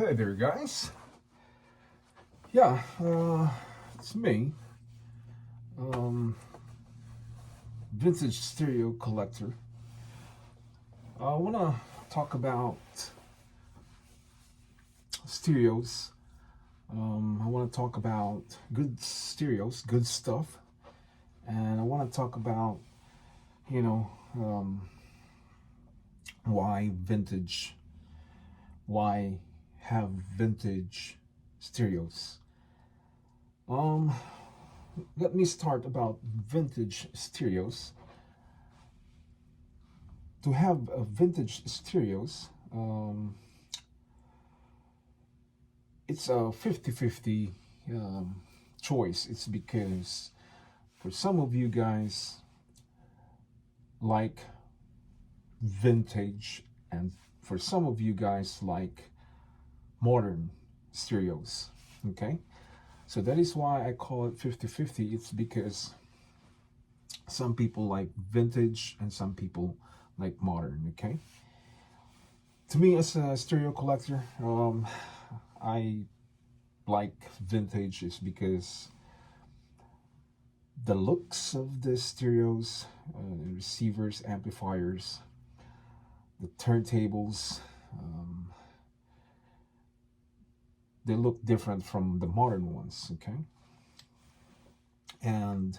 Hey there, guys. Yeah, it's me, um, vintage stereo collector. I want to talk about stereos. I want to talk about good stereos, good stuff, and I want to talk about, you know, um, why vintage, why have vintage stereos. Um, Let me start about vintage stereos. To have a vintage stereos, it's a 50-50 choice. It's because for some of you guys like vintage, and for some of you guys like modern stereos. Okay, so that is why I call it 50-50. It's because some people like vintage and some people like modern. Okay, to me as a stereo collector, I like vintage is because the looks of the stereos, receivers, amplifiers, the turntables, um, they look different from the modern ones. Okay, and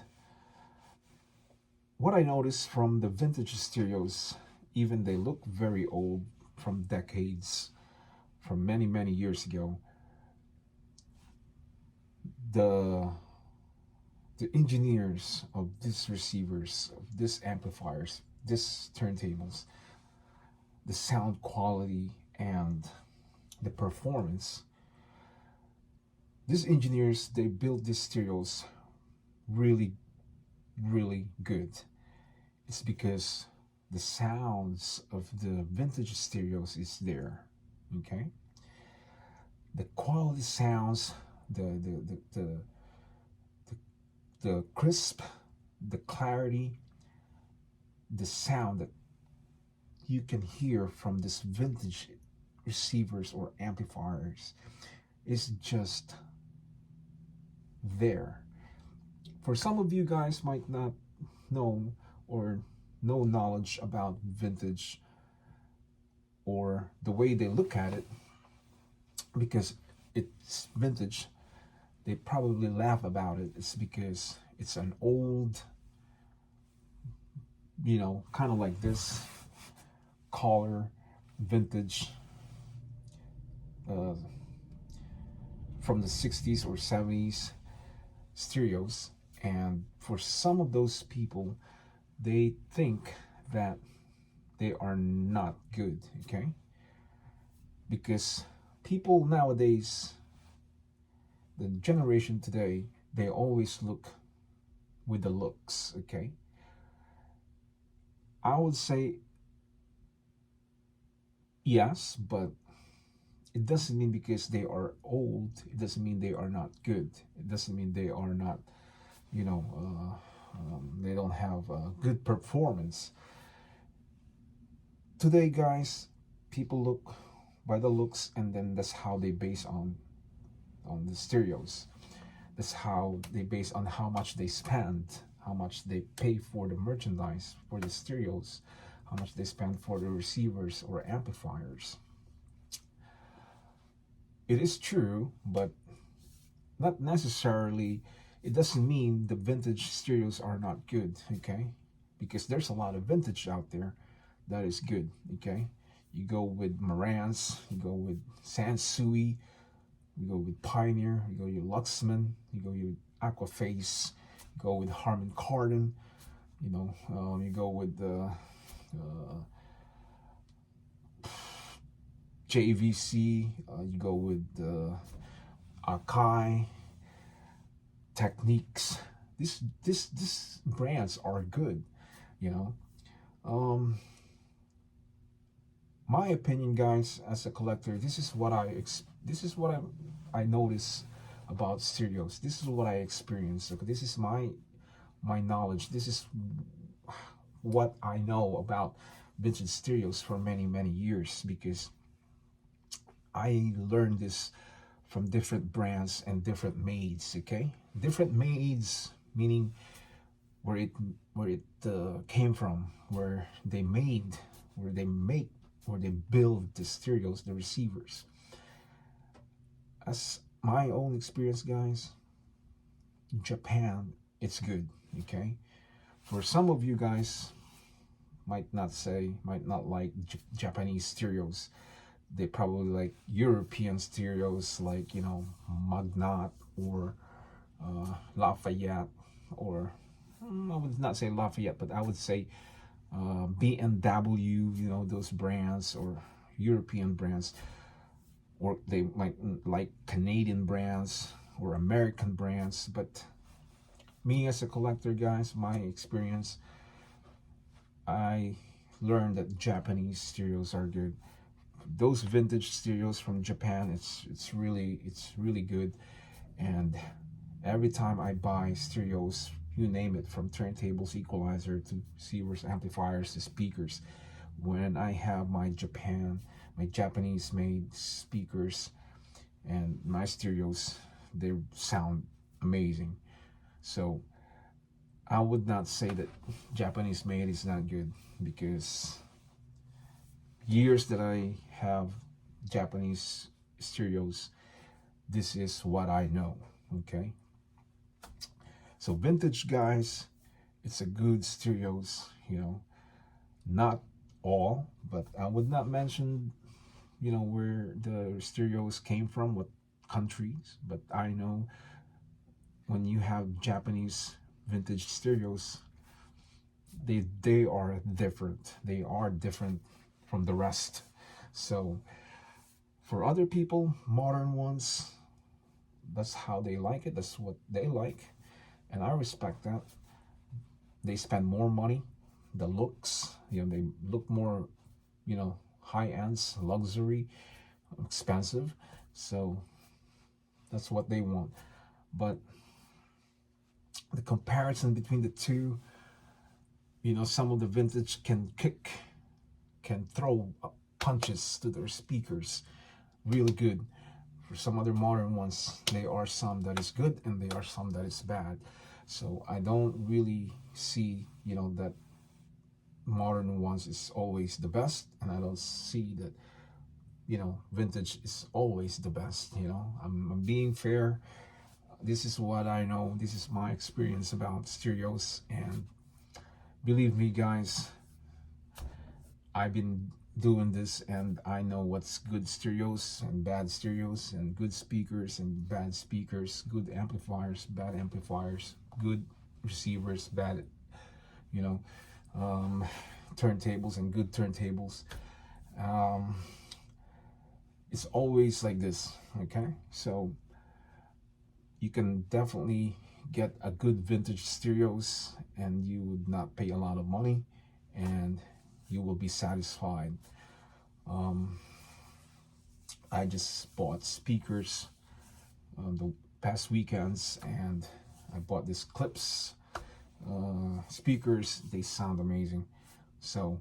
what I noticed from the vintage stereos, even they look very old, from decades, from many years ago. The the engineers of these receivers, of these amplifiers, these turntables, the sound quality and the performance. These engineers, they build these stereos really, really good. It's because the sounds of the vintage stereos is there. Okay, the quality sounds, the crisp, the clarity, the sound that you can hear from this vintage receivers or amplifiers is just there. For some of you guys might not know or no knowledge about vintage or the way they look at it because it's vintage, they probably laugh about it. It's because it's an old, kind of like this collar vintage, uh, from the 60s or 70s stereos. And for some of those people, they think that they are not good. Okay, because people nowadays, the generation today, they always look with the looks. Okay, I would say yes, but it doesn't mean because they are old, it doesn't mean they are not good. It doesn't mean they are not, they don't have a good performance. Today, guys, people look by the looks, and then that's how they base on the stereos. That's how they base on how much they spend, how much they pay for the merchandise, for the stereos, how much they spend for the receivers or amplifiers. It is true, but not necessarily. It doesn't mean the vintage stereos are not good. Okay, because there's a lot of vintage out there that is good. Okay, you go with Marantz, you go with Sansui, you go with Pioneer, you go with Luxman, you go with Aquaface, you go with Harman Kardon, you go with the JVC, you go with the Akai, Techniques. These brands are good, you know. Um, my opinion, guys, as a collector, this is what I notice about stereos. This is what I experience. Okay, this is my knowledge. This is what I know about vintage stereos for many years, because I learned this from different brands and different maids. Okay, different maids meaning where it came from, where they made, where they make, where they build the stereos, the receivers. As my own experience, guys, Japan, it's good. Okay, for some of you guys might not like Japanese stereos. They probably like European stereos, like Magnat or Lafayette, or I would not say Lafayette, but I would say BMW, those brands, or European brands, or they might like Canadian brands or American brands. But me as a collector, guys, my experience, I learned that Japanese stereos are good. Those vintage stereos from Japan, it's really good. And every time I buy stereos, you name it, from turntables, equalizer to receivers, amplifiers to speakers, when I have my Japanese made speakers and my stereos, they sound amazing. So I would not say that Japanese made is not good, because years that I have Japanese stereos, this is what I know. Okay, so vintage, guys, it's a good stereos. Not all, but I would not mention where the stereos came from, what countries, but I know when you have Japanese vintage stereos, they are different. They are different from the rest. So for other people, modern ones, that's how they like it. That's what they like, and I respect that. They spend more money. The looks, they look more, high ends, luxury, expensive. So that's what they want. But the comparison between the two, some of the vintage can throw punches to their speakers really good. For some other modern ones, there are some that is good and there are some that is bad. So I don't really see, that modern ones is always the best, and I don't see that, vintage is always the best. I'm being fair. This is what I know. This is my experience about stereos, and believe me, guys, I've been doing this and I know what's good stereos and bad stereos, and good speakers and bad speakers, good amplifiers, bad amplifiers, good receivers, bad, you know, um, turntables and good turntables. Um, it's always like this, okay? So you can definitely get a good vintage stereos and you would not pay a lot of money, and you will be satisfied. um, I just bought speakers the past weekends, and I bought these Clips speakers. They sound amazing. So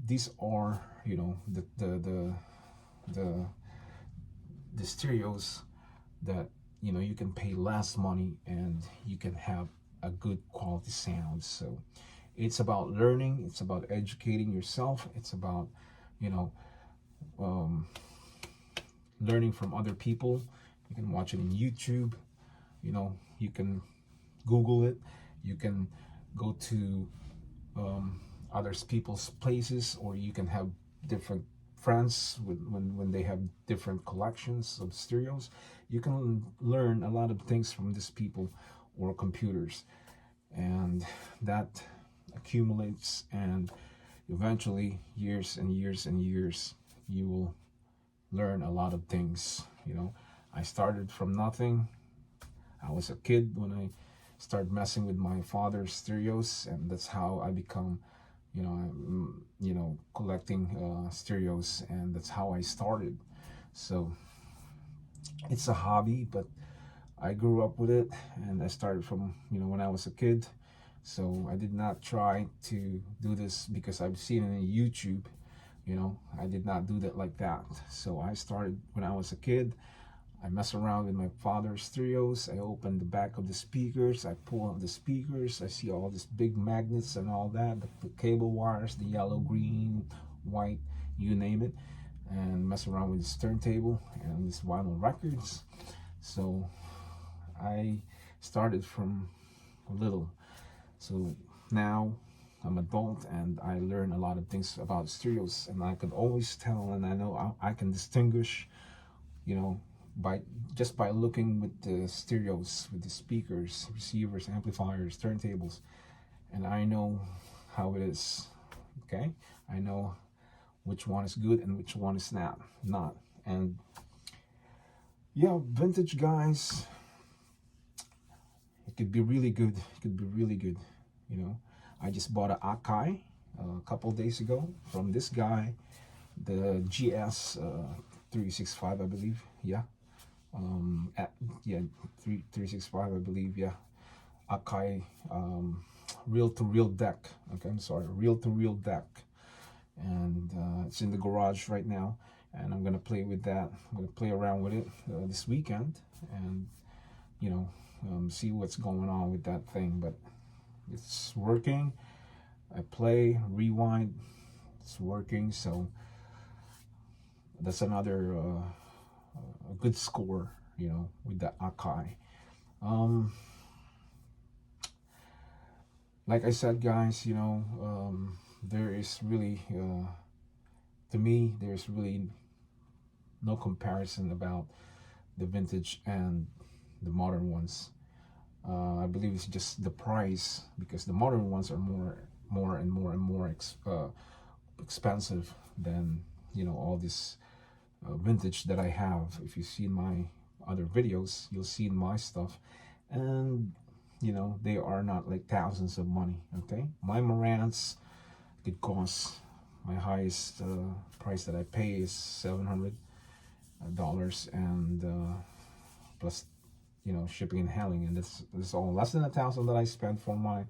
these are, the the stereos that you can pay less money and you can have a good quality sound. So it's about learning, it's about educating yourself, it's about you know um, learning from other people. You can watch it in YouTube, you can Google it, you can go to other people's places, or you can have different friends when they have different collections of stereos. You can learn a lot of things from these people or computers, and that accumulates, and eventually, years and years and years, you will learn a lot of things. I started from nothing. I was a kid when I started messing with my father's stereos, and that's how I become, collecting stereos, and that's how I started. So it's a hobby, but I grew up with it, and I started from when I was a kid. So I did not try to do this because I've seen it on YouTube. You know, I did not do that like that. So I started when I was a kid. I mess around with my father's stereos. I open the back of the speakers. I pull out the speakers. I see all these big magnets and all that, the cable wires, the yellow, green, white, you name it, and mess around with this turntable and these vinyl records. So I started from little. So now I'm adult and I learn a lot of things about stereos, and I can always tell, and I know I can distinguish, you know, by just by looking with the stereos, with the speakers, receivers, amplifiers, turntables, and I know how it is. Okay, I know which one is good and which one is not. And yeah, vintage, guys, it could be really good. It could be really good. You know, I just bought an Akai a couple days ago from this guy, the GS 365, I believe. Yeah, at yeah 365, I believe. Yeah, Akai reel to reel deck. Okay, I'm sorry, reel to reel deck, and it's in the garage right now. And I'm gonna play with that. I'm gonna play around with it this weekend, and you know, see what's going on with that thing. But it's working. I play, rewind, it's working. So that's another a good score, you know, with the Akai. Um, like I said, guys, you know, there is really, to me, there's really no comparison about the vintage and the modern ones. I believe it's just the price, because the modern ones are more expensive than, you know, all this vintage that I have. If you see my other videos, you'll see my stuff, and you know, they are not like thousands of money. Okay, my Marantz, it costs, my highest price that I pay is $700, and plus, you know, shipping and handling, and that's all less than $1,000 that I spent for my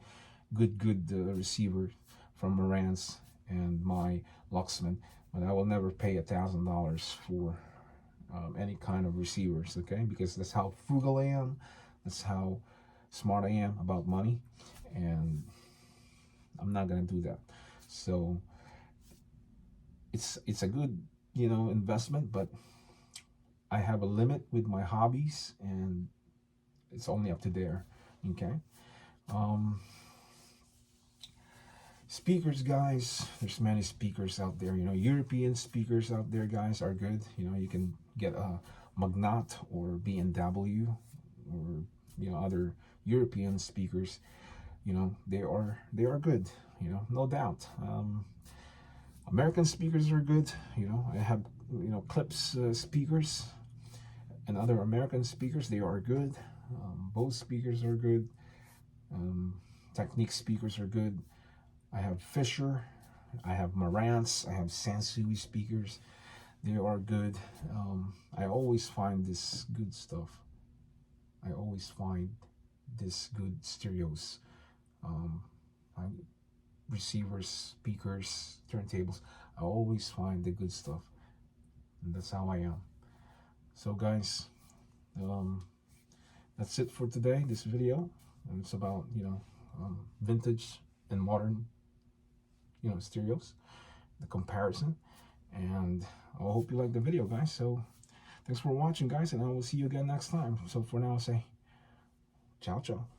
good receiver from Marantz and my Luxman. But I will never pay $1,000 for any kind of receivers, okay? Because that's how frugal I am. That's how smart I am about money, and I'm not gonna do that. So it's a good, you know, investment, but I have a limit with my hobbies, and it's only up to there. Okay. Speakers, guys, there's many speakers out there. You know, European speakers out there, guys, are good. You know, you can get a Magnat or B&W, or you know, other European speakers. You know, they are good, you know, no doubt. American speakers are good. You know, I have, you know, Clips speakers and other American speakers. They are good. Bose speakers are good. Technique speakers are good. I have Fisher, I have Marantz, I have Sansui speakers. They are good. I always find this good stuff. I always find this good stereos, I, receivers, speakers, turntables. I always find the good stuff, and that's how I am. So, guys, that's it for today. This video, and it's about, you know, vintage and modern, you know, stereos, the comparison. And I hope you like the video, guys. So thanks for watching, guys, and I will see you again next time. So for now, I'll say ciao ciao.